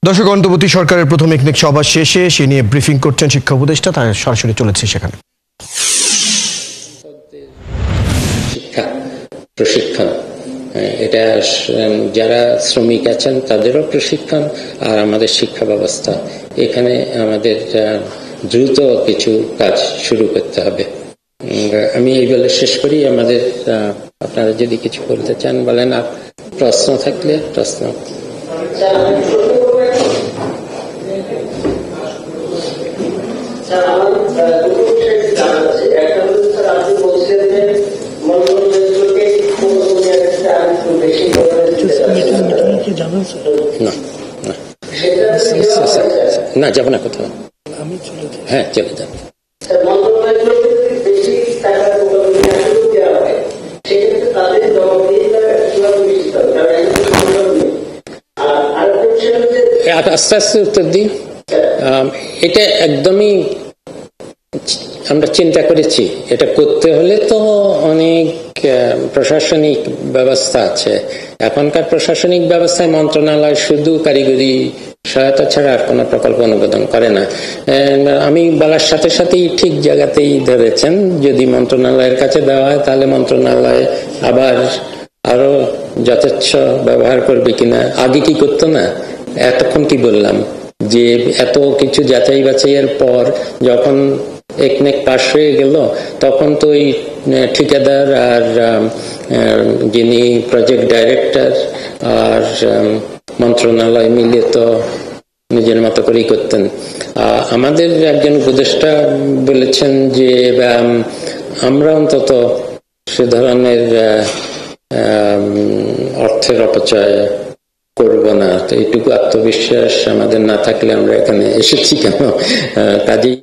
দর্শক, অন্তর্বর্তী সরকারের প্রথম একনেক সভা শেষে সে নিয়ে ব্রিফিং করছেন শিক্ষা উপদেষ্টা। তার সরাসরি চলেছে সেখানে। শিক্ষা প্রশিক্ষণ, এটা যারা শ্রমিক আছেন তাদেরও প্রশিক্ষণ, আর আমাদের শিক্ষা ব্যবস্থা এখানে আমাদের দ্রুত কিছু কাজ শুরু করতে হবে। আমি এই বলে শেষ করি। আমাদের আপনারা যদি কিছু বলতে চান বলেন, আর প্রশ্ন থাকলে প্রশ্ন। না যাব না কোথাও। হ্যাঁ, চলে যান। আস্তে আস্তে উত্তর দিই। এটা একদমই আমরা চিন্তা করেছি। এটা করতে হলে তো অনেক প্রশাসনিক ব্যবস্থা আছে। এখনকার প্রশাসনিক ব্যবস্থায় মন্ত্রণালয় শুধু কারিগরি সহায়তা ছাড়া আর কোনো প্রকল্প অনুমোদন করে না। আমি বলার সাথে সাথেই ঠিক জায়গাতেই ধরেছেন। যদি মন্ত্রণালয়ের কাছে দেওয়া হয় তাহলে মন্ত্রণালয় আবার আরো যথেচ্ছ ব্যবহার করবে কিনা। আগে কি করতো না, এতক্ষণ কি বললাম যে এত কিছু যাচাই বাছাইয়ের পর যখন একনেক পাশ হয়ে গেল, তখন তো ওই ঠিকাদার আর যিনি প্রজেক্ট ডাইরেক্টর আর মন্ত্রণালয় মিলে তো নিজের মতো করেই করতেন। আমাদের একজন উপদেষ্টা বলেছেন যে আমরা অন্তত সে ধরনের অর্থের অপচয় করব না। তো এইটুকু আত্মবিশ্বাস আমাদের না থাকলে আমরা এখানে এসেছি কেন? কাজেই